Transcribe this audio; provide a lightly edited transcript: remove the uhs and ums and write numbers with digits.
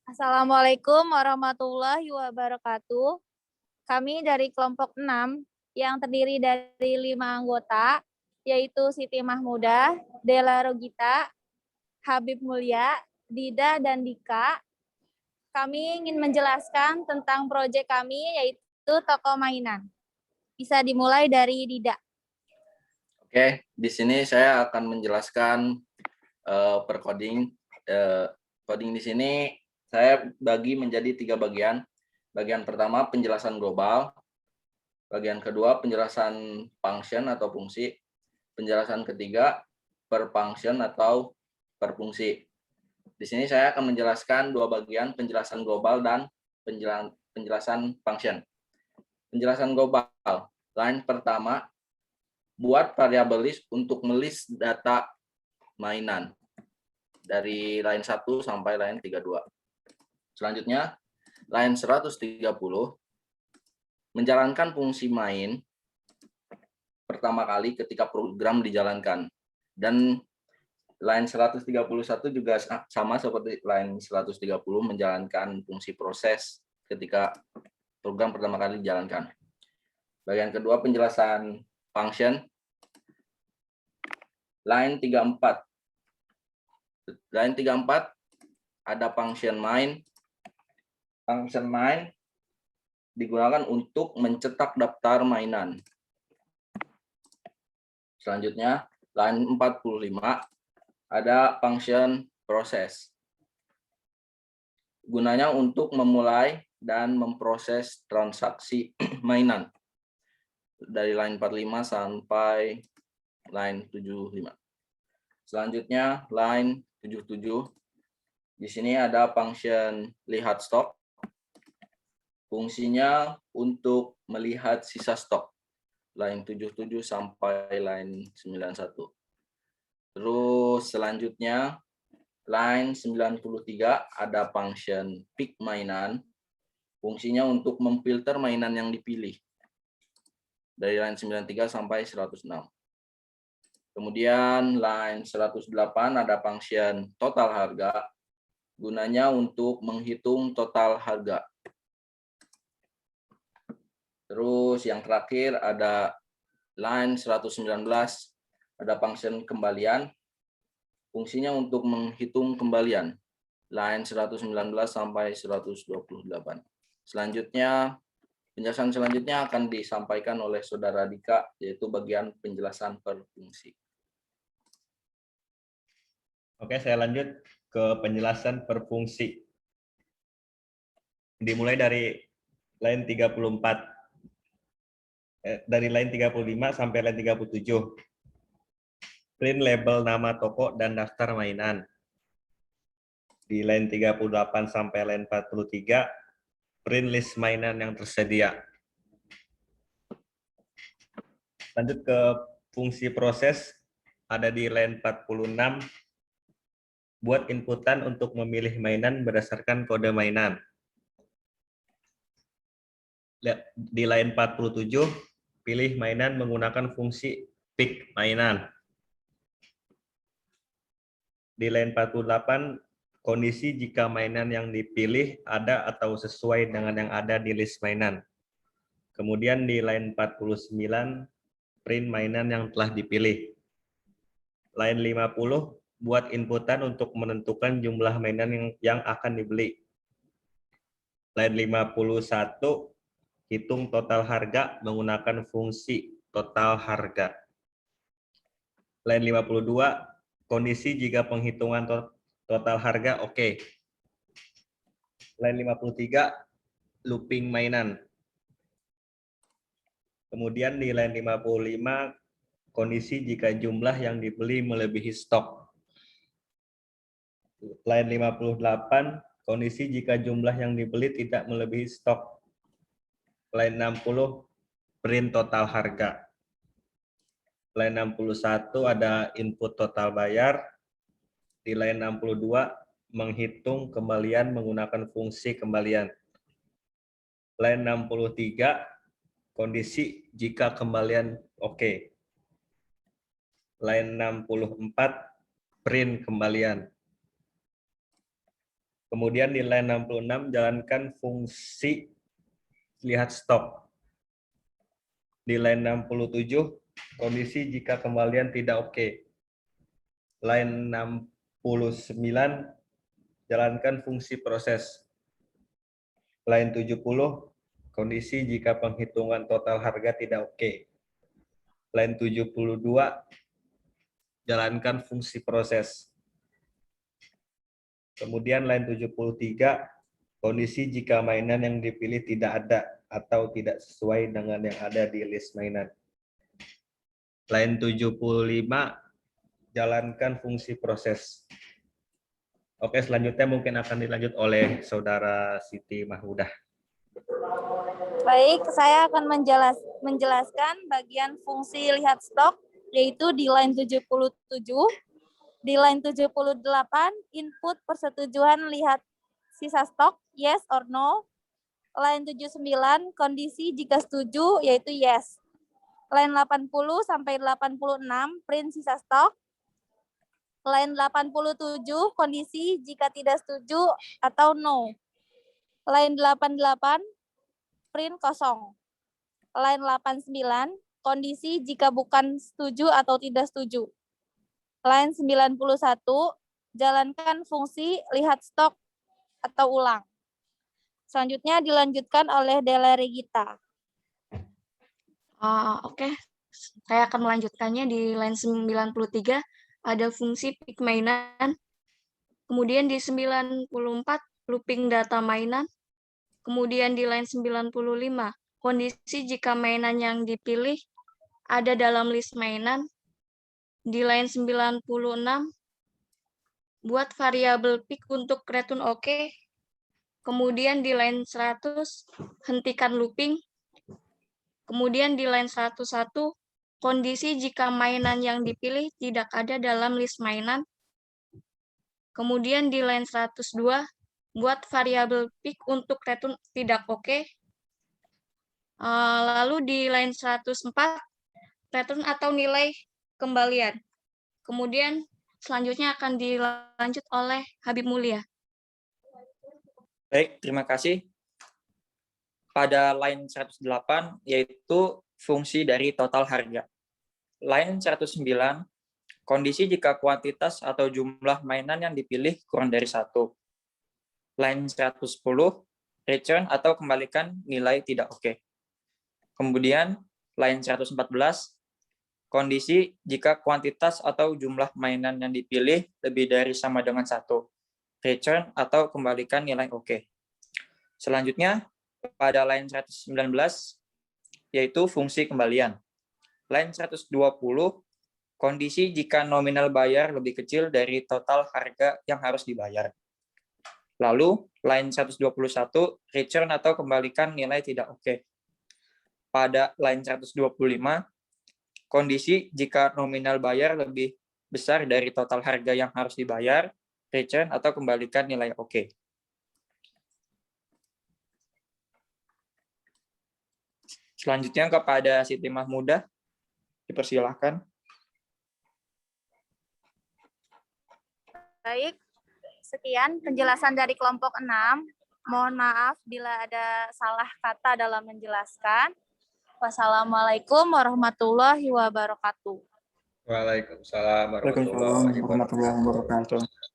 Assalamualaikum warahmatullahi wabarakatuh. Kami dari kelompok 6 yang terdiri dari 5 anggota, yaitu Siti Mahmudah, Dela Rogita, Habib Mulya, Dida, dan Dika. Kami ingin menjelaskan tentang proyek kami, yaitu toko mainan. Bisa dimulai dari Dida. Oke, di sini saya akan menjelaskan per coding. Coding di sini saya bagi menjadi 3 bagian. Bagian pertama penjelasan global, bagian kedua penjelasan function atau fungsi, penjelasan ketiga per function atau per fungsi. Di sini saya akan menjelaskan 2 bagian, penjelasan global dan penjelasan function. Penjelasan global, line pertama, buat variabel list untuk melist data mainan dari line 1 sampai line 32. Selanjutnya, line 130 menjalankan fungsi main pertama kali ketika program dijalankan. Dan line 131 juga sama seperti line 130 menjalankan fungsi proses ketika program pertama kali dijalankan. Bagian kedua penjelasan function, line 34. Line 34 ada function main. Function main digunakan untuk mencetak daftar mainan. Selanjutnya, line 45 ada function proses. Gunanya untuk memulai dan memproses transaksi mainan dari line 45 sampai line 75. Selanjutnya, line 77. Di sini ada function lihat stok. Fungsinya untuk melihat sisa stok. Line 77 sampai line 91. Terus selanjutnya, line 93 ada function pick mainan. Fungsinya untuk memfilter mainan yang dipilih. Dari line 93 sampai 106. Kemudian line 108 ada function total harga. Gunanya untuk menghitung total harga. Terus yang terakhir ada line 119, ada function kembalian. Fungsinya untuk menghitung kembalian. Line 119 sampai 128. Selanjutnya, penjelasan selanjutnya akan disampaikan oleh Saudara Dika, yaitu bagian penjelasan per fungsi. Oke, saya lanjut ke penjelasan per fungsi. Dimulai dari line 34. Dari line 35 sampai line 37. Print label nama toko dan daftar mainan. Di line 38 sampai line 43, print list mainan yang tersedia. Lanjut ke fungsi proses, ada di line 46, buat inputan untuk memilih mainan berdasarkan kode mainan. Di line 47, pilih mainan menggunakan fungsi pick mainan. Di line 48, kondisi jika mainan yang dipilih ada atau sesuai dengan yang ada di list mainan. Kemudian di line 49, print mainan yang telah dipilih. Line 50, buat inputan untuk menentukan jumlah mainan yang akan dibeli. Line 51, hitung total harga menggunakan fungsi total harga. Line 52, kondisi jika penghitungan total harga oke. Line 53, looping mainan. Kemudian di line 55, kondisi jika jumlah yang dibeli melebihi stok. Line 58, kondisi jika jumlah yang dibeli tidak melebihi stok. Line 60, print total harga. Line 61 ada input total bayar. Di line 62, menghitung kembalian menggunakan fungsi kembalian. Line 63, kondisi jika kembalian oke. Line 64, print kembalian. Kemudian di line 66 jalankan fungsi lihat stok. Di line 67 kondisi jika kembalian tidak oke. Line 69 jalankan fungsi proses. Line 70 kondisi jika penghitungan total harga tidak oke. Line 72 jalankan fungsi proses. Kemudian line 73, kondisi jika mainan yang dipilih tidak ada atau tidak sesuai dengan yang ada di list mainan. Line 75, jalankan fungsi proses. Oke, selanjutnya mungkin akan dilanjut oleh Saudara Siti Mahmudah. Baik, saya akan menjelaskan bagian fungsi lihat stok, yaitu di line 77. Di line 78, input persetujuan lihat sisa stok, yes or no. Line 79, kondisi jika setuju, yaitu yes. Line 80 sampai 86, print sisa stok. Line 87, kondisi jika tidak setuju atau no. Line 88, print kosong. Line 89, kondisi jika bukan setuju atau tidak setuju. Line 91, jalankan fungsi lihat stok atau ulang. Selanjutnya dilanjutkan oleh Dela Regita. Oke, saya akan melanjutkannya di line 93, ada fungsi pick mainan. Kemudian di 94, looping data mainan. Kemudian di line 95, kondisi jika mainan yang dipilih ada dalam list mainan. Di line 96, buat variabel pick untuk return oke. Kemudian di line 100, hentikan looping. Kemudian di line 101, kondisi jika mainan yang dipilih tidak ada dalam list mainan. Kemudian di line 102, buat variabel pick untuk return tidak oke. Lalu di line 104, return atau nilai kembalian. Kemudian selanjutnya akan dilanjut oleh Habib Mulia. Baik, terima kasih. Pada line 108, yaitu fungsi dari total harga. Line 109, kondisi jika kuantitas atau jumlah mainan yang dipilih kurang dari 1. Line 110, return atau kembalikan nilai tidak oke. Kemudian, line 114, kondisi jika kuantitas atau jumlah mainan yang dipilih lebih dari sama dengan 1. Return atau kembalikan nilai oke. Selanjutnya, pada line 119, yaitu fungsi kembalian. Line 120, kondisi jika nominal bayar lebih kecil dari total harga yang harus dibayar. Lalu, line 121, return atau kembalikan nilai tidak oke. Pada line 125, kondisi jika nominal bayar lebih besar dari total harga yang harus dibayar, return atau kembalikan nilai oke. Selanjutnya kepada Siti Mahmudah, dipersilahkan. Baik, sekian penjelasan dari kelompok 6. Mohon maaf bila ada salah kata dalam menjelaskan. Wassalamualaikum warahmatullahi wabarakatuh. Waalaikumsalam warahmatullahi wabarakatuh.